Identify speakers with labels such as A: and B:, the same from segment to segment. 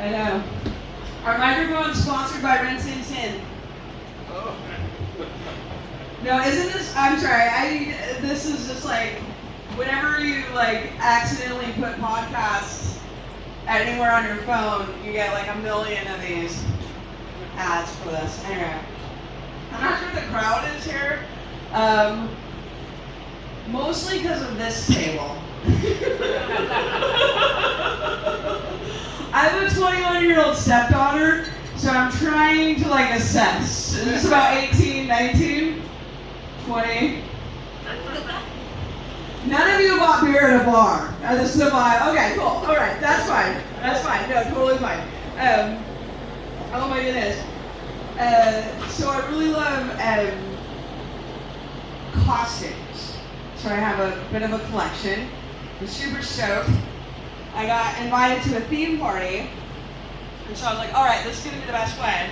A: I know. Our microphone's sponsored by Rin Tin Tin.
B: Oh.
A: No, isn't this? I'm sorry. This is just like whenever you like accidentally put podcasts anywhere on your phone, you get like a million of these ads for this. Anyway, I'm not sure the crowd is here. Mostly because of this table. I have a 21-year-old stepdaughter, so I'm trying to like assess. Is this about 18, 19, 20? None of you bought beer at a bar. This is a vibe. Okay, cool. All right, that's fine. That's fine. No, totally fine. Oh my goodness. So I really love costumes. So I have a bit of a collection. I'm super stoked. I got invited to a theme party, and so I was like, all right, this is gonna be the best way.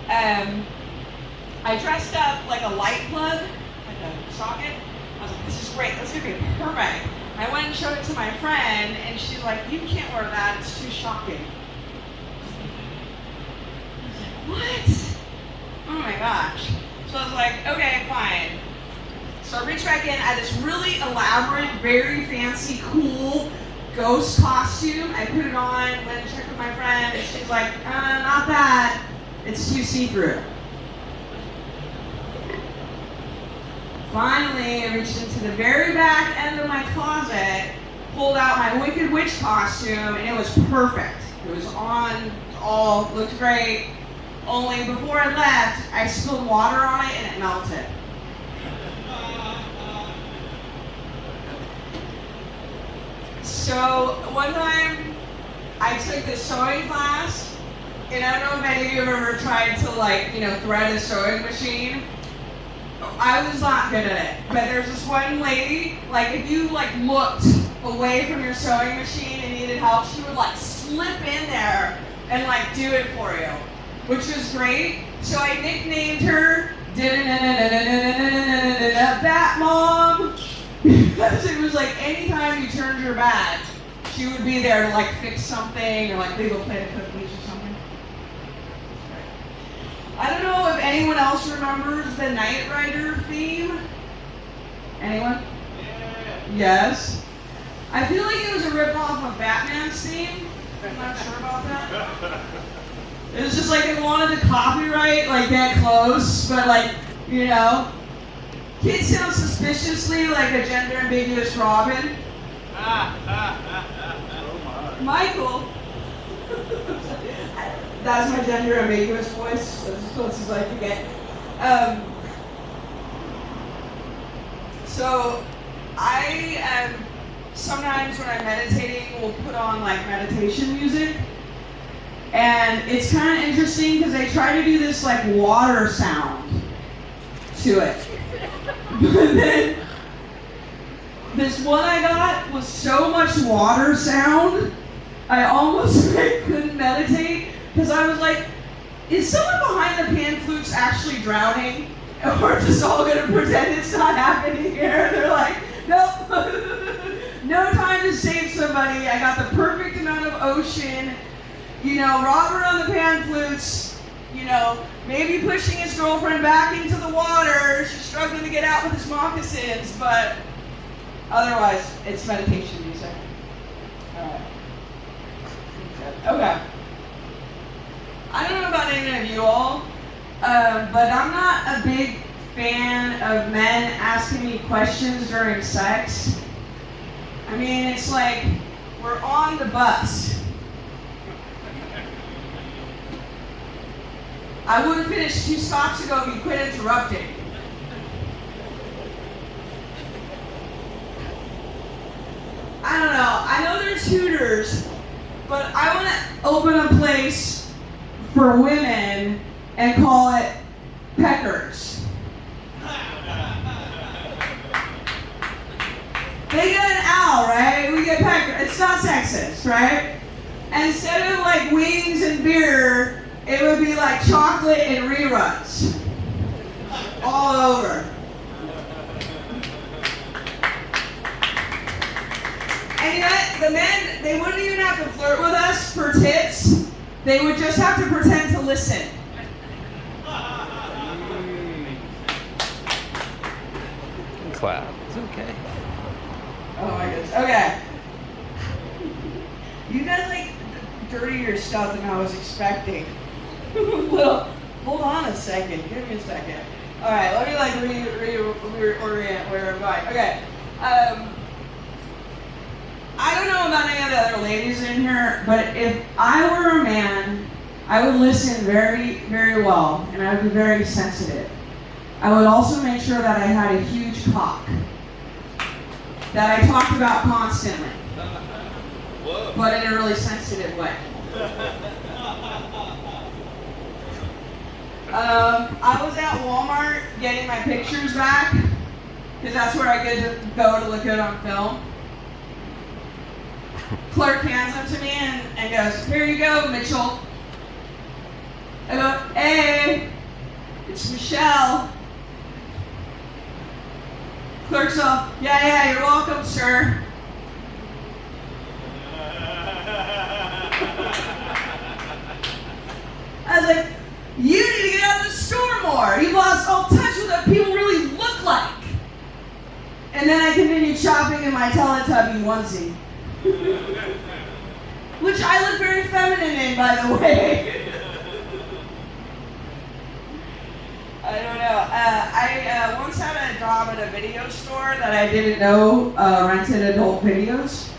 A: I dressed up like a light plug, like a socket. I was like, this is great, this is gonna be perfect. I went and showed it to my friend, and she's like, you can't wear that, it's too shocking. I was like, what? Oh my gosh. So I was like, okay, fine. So I reached back in, I had this really elaborate, very fancy, cool ghost costume. I put it on, went and checked with my friend, and she's like, not that. It's too see-through. Finally, I reached into the very back end of my closet, pulled out my Wicked Witch costume, and it was perfect. It was on, all looked great. Only before I left, I spilled water on it and it melted. So one time I took this sewing class, and I don't know if any of you have ever tried to thread a sewing machine. I was not good at it, but there's this one lady, if you looked away from your sewing machine and needed help, she would slip in there and do it for you, which was great. So I nicknamed her Bat Mom. Because it was anytime you turned your back, she would be there to fix something or leave a plate of cookies or something. I don't know if anyone else remembers the Knight Rider theme. Anyone?
B: Yeah.
A: Yes. I feel like it was a ripoff of Batman's theme. I'm not sure about that. It was just they wanted to copyright that close, but Kid sounds suspiciously like a gender-ambiguous Robin. Michael. That's my gender-ambiguous voice. That's as close as I can get. So I sometimes when I'm meditating, will put on meditation music, and it's kind of interesting because they try to do this water sound to it. But then, this one I got was so much water sound, I almost couldn't meditate, because I was like, is someone behind the pan flutes actually drowning? And we're just all going to pretend it's not happening here. They're like, nope, no time to save somebody. I got the perfect amount of ocean. Robert on the pan flutes, maybe pushing his girlfriend back into the water. She's struggling to get out with his moccasins, but otherwise, it's meditation music. Alright. Okay. I don't know about any of you all, but I'm not a big fan of men asking me questions during sex. I mean, it's we're on the bus. I would have finished 2 stops ago if you quit interrupting. I don't know. I know there's Hooters, but I want to open a place for women and call it Peckers. They get an owl, right? We get Pecker. It's not sexist, right? And instead of wings and beer, it would be chocolate and reruns. All over. And you know what? The men, they wouldn't even have to flirt with us for tips. They would just have to pretend to listen.
C: Clap. It's okay.
A: Oh my goodness. Okay. You guys like dirtier stuff than I was expecting. Well, hold on a second. Give me a second. All right, let me like reorient where I'm going. Okay. I don't know about any of the other ladies in here, but if I were a man, I would listen very, very well, and I would be very sensitive. I would also make sure that I had a huge cock that I talked about constantly, but in a really sensitive way. I was at Walmart getting my pictures back, because that's where I get to go to look good on film. Clerk hands them to me and goes, "Here you go, Mitchell." I go, "Hey, it's Michelle." Clerk's all, yeah, you're welcome, sir." I was like, "You need to get out of the store more. You've lost all touch with what people really look like." And then I continued shopping in my Teletubby onesie. Which I look very feminine in, by the way. I don't know. I once had a job at a video store that I didn't know rented adult videos.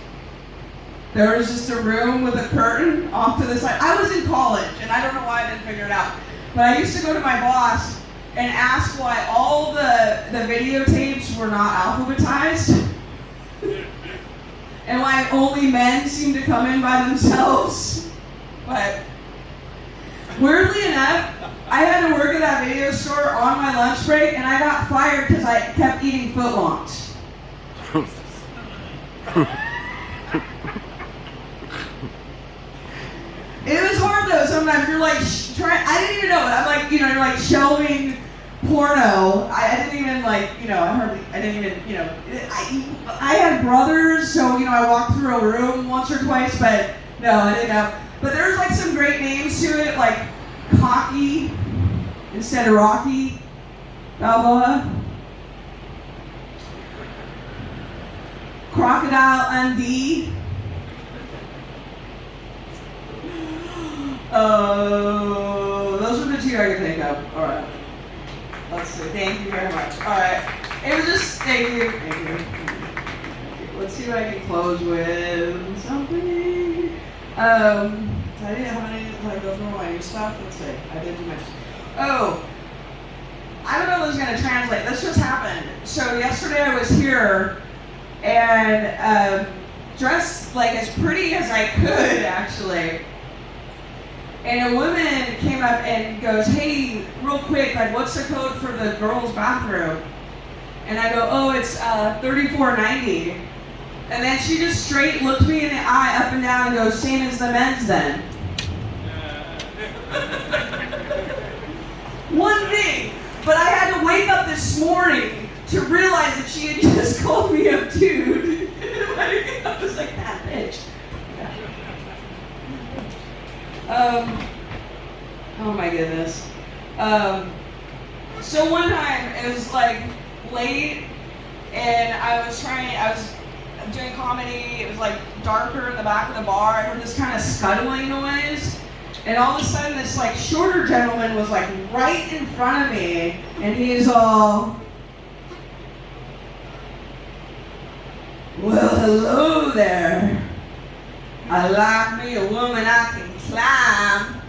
A: There was just a room with a curtain off to the side. I was in college, and I don't know why I didn't figure it out. But I used to go to my boss and ask why all the videotapes were not alphabetized. And why only men seem to come in by themselves. But weirdly enough, I had to work at that video store on my lunch break, and I got fired because I kept eating footlongs. It was hard though. Sometimes you're like I didn't even know it. I'm like, you're like shelving porno. I didn't even like, I didn't even, I had brothers, so, I walked through a room once or twice, but no, I didn't know. But there's like some great names to it, like Cocky instead of Rocky Balboa. Crocodile Dundee. Those are the two I can think of. All right. Let's see. Thank you very much. All right. It was just thank you. Let's see what I can close with something. Did I didn't have any like go through all my new stuff. Let's see. I did too much. Oh, I don't know if this is gonna translate. This just happened. So yesterday I was here and dressed like as pretty as I could actually. And a woman came up and goes, "Hey, real quick, like, what's the code for the girls' bathroom?" And I go, "Oh, it's 3490. And then she just straight looked me in the eye, up and down, and goes, "Same as the men's then." One thing, but I had to wake up this morning to realize that she had just called me a dude. I was like, that bitch. Oh my goodness. So one time it was like late and I was doing comedy. It was like darker in the back of the bar. I heard this kind of scuttling noise. And all of a sudden this like shorter gentleman was like right in front of me and he's all, "Well, hello there. I like me a woman I can climb."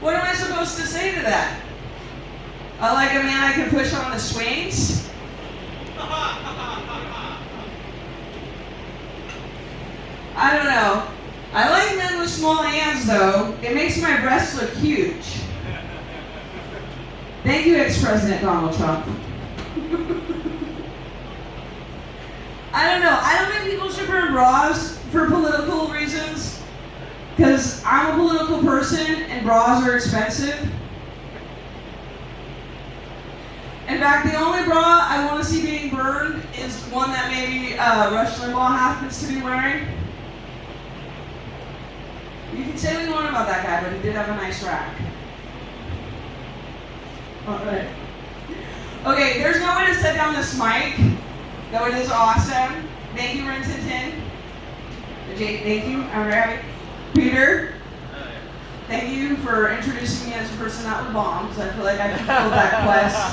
A: What am I supposed to say to that? I like a man I can push on the swings? I don't know. I like men with small hands though. It makes my breasts look huge. Thank you, ex-President Donald Trump. I don't know. I don't think people should wear bras for political reasons. Because I'm a political person and bras are expensive. In fact, the only bra I want to see being burned is one that maybe Rush Limbaugh happens to be wearing. You can say what you want about that guy, but he did have a nice rack. Alright. Okay, there's no way to set down this mic, though it is awesome. Thank you, Rin Tin Tin. Jake, thank you. Alright. Peter, thank you for introducing me as a person that would bomb, because I feel like I fulfilled that quest.